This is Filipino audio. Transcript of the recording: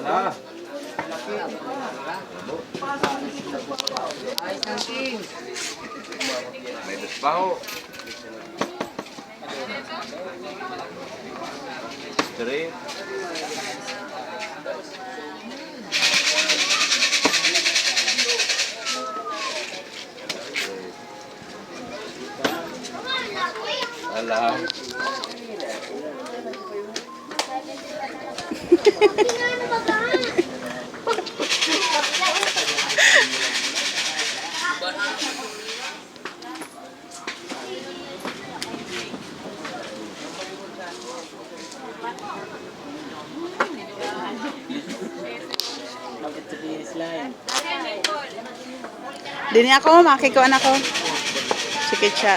Wala. May basbaho. Straight. Alam. Dini ako, makikuan ako. Sikit siya.